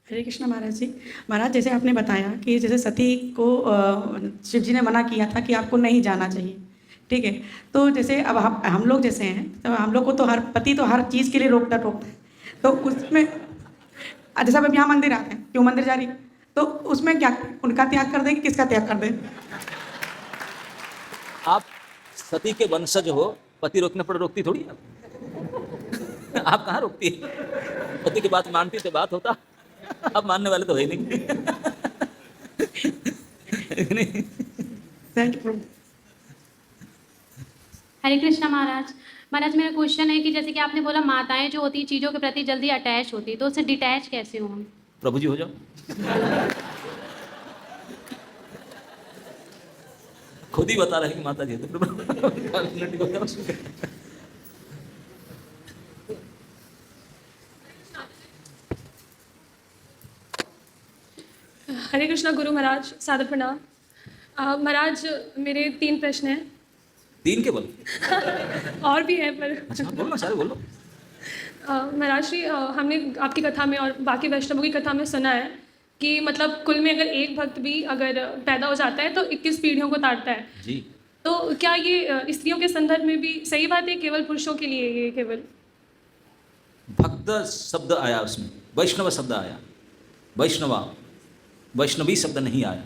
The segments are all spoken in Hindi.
हरे कृष्णा महाराज जी। महाराज, जैसे आपने बताया कि जैसे सती को शिव जी ने मना किया था कि आपको नहीं जाना चाहिए, ठीक है। तो जैसे अब हम लोग जैसे हैं, तो हम लोग को तो हर पति तो हर चीज़ के लिए रोकता टोकता है। तो उसमें जैसे अब यहाँ मंदिर आते हैं, क्यों मंदिर जा रही है, तो उसमें क्या उनका त्याग कर दें कि किसका त्याग कर दें? आप सती के वंशज हो, पति रोकने पर रोकती थोड़ी आप। आप कहाँ रोकती है? पति की बात मानती तो बात होता। आप मानने वाले तो है नहीं। नहीं। Thank you. हरे कृष्णा महाराज। महाराज, मेरा क्वेश्चन है कि जैसे कि आपने बोला माताएं जो होती चीज़ों के प्रति जल्दी अटैच होती, तो उससे डिटैच कैसे हो हम? प्रभु जी हो जाओ। खुद ही बता रहे कि माता जी तो हरे कृष्णा गुरु महाराज, सादर प्रणाम। महाराज, मेरे 3 प्रश्न हैं। 3 के बोल। और भी है पर अच्छा बोलो, सारे बोलो। महाराज जी, हमने आपकी कथा में और बाकी वैष्णवों की कथा में सुना है कि मतलब कुल में अगर एक भक्त भी अगर पैदा हो जाता है तो 21 पीढ़ियों को तारता है जी। तो क्या ये स्त्रियों के संदर्भ में भी सही बात है, केवल पुरुषों के लिए ये केवल? भक्त शब्द आया उसमें, वैष्णव शब्द आया, वैष्णवा, वैष्णवी शब्द नहीं आया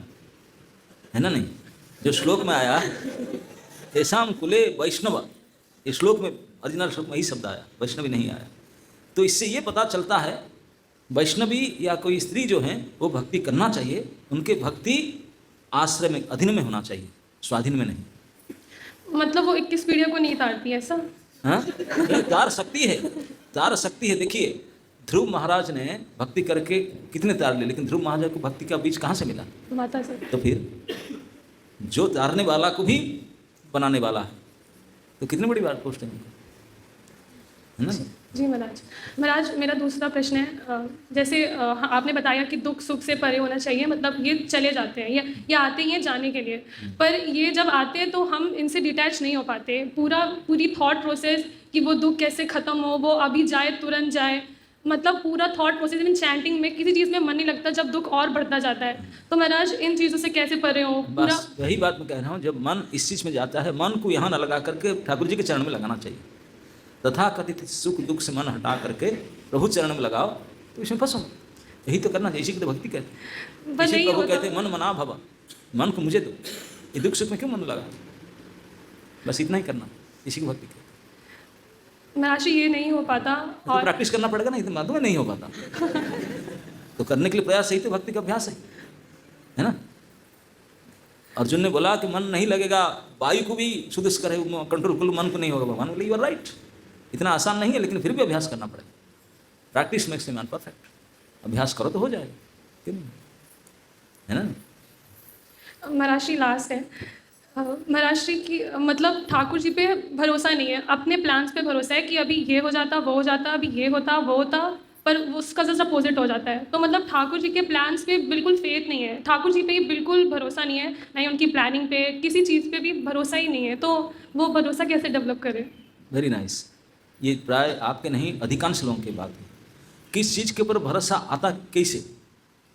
है ना। नहीं, जो श्लोक में आया तेषाम कुले वैष्णव, ये श्लोक में ओरिजिनल श्लोक में ही शब्द आया, वैष्णवी नहीं आया। तो इससे ये पता चलता है वैष्णवी या कोई स्त्री जो हैं वो भक्ति करना चाहिए, उनके भक्ति आश्रय में अधीन में होना चाहिए, स्वाधीन में नहीं। मतलब वो 21 पीढ़ियों को नहीं तारती ऐसा? हाँ, तार सकती है, तार सकती है। देखिए ध्रुव महाराज ने भक्ति करके कितने तार लिए, लेकिन ध्रुव महाराज को भक्ति का बीज कहाँ से मिला? माता से। तो फिर जो तारने वाला को भी बनाने वाला है, तो कितनी बड़ी बात पोस्ट है ना। जी महाराज। महाराज, मेरा दूसरा प्रश्न है, जैसे आपने बताया कि दुख सुख से परे होना चाहिए, मतलब ये चले जाते हैं, ये आते ही हैं जाने के लिए, पर ये जब आते हैं तो हम इनसे डिटैच नहीं हो पाते। पूरी थॉट प्रोसेस कि वो दुख कैसे ख़त्म हो, वो अभी जाए तुरंत जाए, मतलब पूरा थॉट प्रोसेस इन चैंटिंग में किसी चीज़ में मन नहीं लगता जब दुख और बढ़ता जाता है। तो महाराज इन चीज़ों से कैसे परे हो? पूरा बस वही बात मैं कह रहा हूँ, जब मन इस चीज़ में जाता है, मन को यहाँ न लगा करके ठाकुर जी के चरण में लगाना चाहिए। तथा कथित सुख दुख से मन हटा करके प्रभु चरण में लगाओ, तो इसमें फंसो। यही तो करना चाहिए, इसी की तो भक्ति कहते हैं। इसी प्रभु कहते हैं मन मना भवा, मन को मुझे दो, ये दुख सुख में क्यों मन लगा? बस इतना ही करना, इसी की भक्ति कहते हैं। महाराज ये नहीं हो पाता तो प्रैक्टिस करना पड़ेगा ना, इतना मालूम है नहीं हो पाता। तो करने के लिए प्रयास सही तो भक्ति का अभ्यास है ना। अर्जुन ने बोला कि मन नहीं लगेगा, वायु को भी शुद्ध करे, कंट्रोल कर, मन को नहीं होगा। भगवान बोले यू आर राइट, इतना आसान नहीं है, लेकिन फिर भी अभ्यास करना पड़ेगा। Practice makes the man perfect. अभ्यास करो तो हो जाएगा, क्यों नहीं, है ना। महाराज लास्ट है, महाराज की मतलब ठाकुर जी पे भरोसा नहीं है, अपने प्लान्स पे भरोसा है कि अभी ये हो जाता वो हो जाता, अभी ये होता वो होता, पर उसका जस्ट अपोजिट हो जाता है। तो मतलब ठाकुर जी के प्लान्स पे बिल्कुल फेथ नहीं है, ठाकुर जी पे ही बिल्कुल भरोसा नहीं है, ना ही उनकी प्लानिंग पे, किसी चीज़ पे भी भरोसा ही नहीं है। तो वो भरोसा कैसे डेवलप करें? Very nice. ये प्राय आपके नहीं, अधिकांश लोगों की बात है। किस चीज़ के ऊपर भरोसा आता कैसे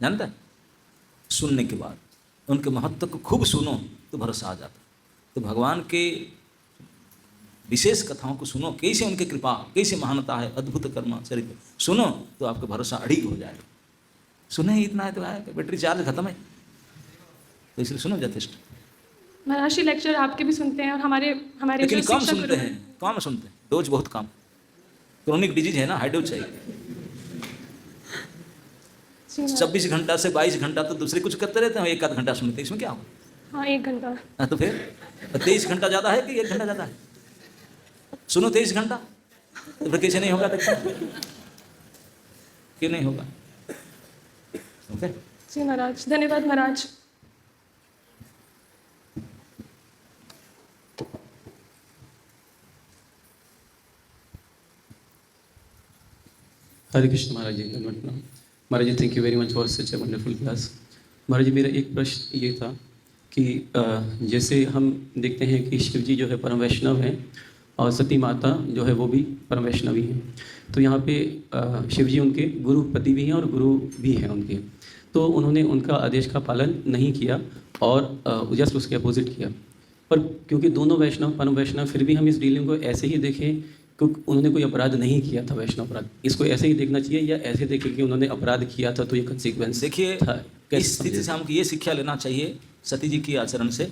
जानता है? सुनने के बाद, उनके महत्व को खूब सुनो तो भरोसा आ जाता। तो भगवान के विशेष कथाओं को सुनो, कैसे उनकी कृपा, कैसे महानता है, अद्भुत कर्म चरित्र सुनो तो आपका भरोसा अड़िग हो जाएगा। सुने ही इतना है तो आया, बैटरी चार्ज खत्म है, तो इसलिए सुनो यथेष्ट। महाराज लेक्चर आपके भी सुनते हैं और हमारे लेकिन जो कम शिक्षक सुनते हैं, कम सुनते हैं, डोज बहुत कम। क्रोनिक डिजीज है ना, हाई डोज चाहिए। 24 घंटा से 22 घंटा तो दूसरे कुछ करते रहते हैं, 1 आध घंटा सुनते हैं, इसमें क्या होगा? हाँ 1 घंटा। हाँ तो फिर 23 घंटा ज़्यादा है कि 1 घंटा ज़्यादा है? सुनो 23 घंटा, तो फिर कैसे नहीं होगा? क्यों नहीं होगा? ओके जी महाराज, धन्यवाद Maharaj. Hare Krishna Maharaj ji, Maharaj ji thank you very much for such a wonderful class. Maharaj ji मेरा एक प्रश्न ये था कि जैसे हम देखते हैं कि शिव जी जो है परम वैष्णव हैं और सती माता जो है वो भी परम वैष्णवी हैं। तो यहाँ पे शिव जी उनके गुरुपति भी हैं और गुरु भी हैं उनके। तो उन्होंने उनका आदेश का पालन नहीं किया और जस्ट उसके अपोजिट किया। पर क्योंकि दोनों वैष्णव परम वैष्णव, फिर भी हम इस डीलिंग को ऐसे ही देखें क्योंकि उन्होंने कोई अपराध नहीं किया था, वैष्णव अपराध, इसको ऐसे ही देखना चाहिए या ऐसे देखें कि उन्होंने अपराध किया था तो ये कंसिक्वेंस देखिए, था? इस स्थिति से हमको ये शिक्षा लेना चाहिए सती जी की आचरण से।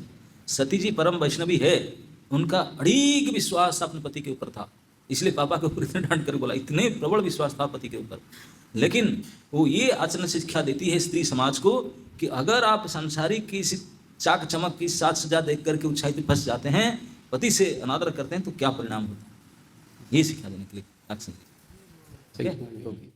सती जी परम वैष्णवी है, उनका अड़ीग विश्वास अपने पति के ऊपर था, इसलिए पापा के ऊपर इतने डांट कर बोला, इतने प्रबल विश्वास था पति के ऊपर। लेकिन वो ये आचरण से शिक्षा देती है स्त्री समाज को कि अगर आप संसारिक की चाक चमक की साज सजा देख करके ऊंचाई पे फंस जाते हैं, पति से अनादर करते हैं, तो क्या परिणाम होता है, ये शिक्षा देने के लिए एक्शन। सही होगी।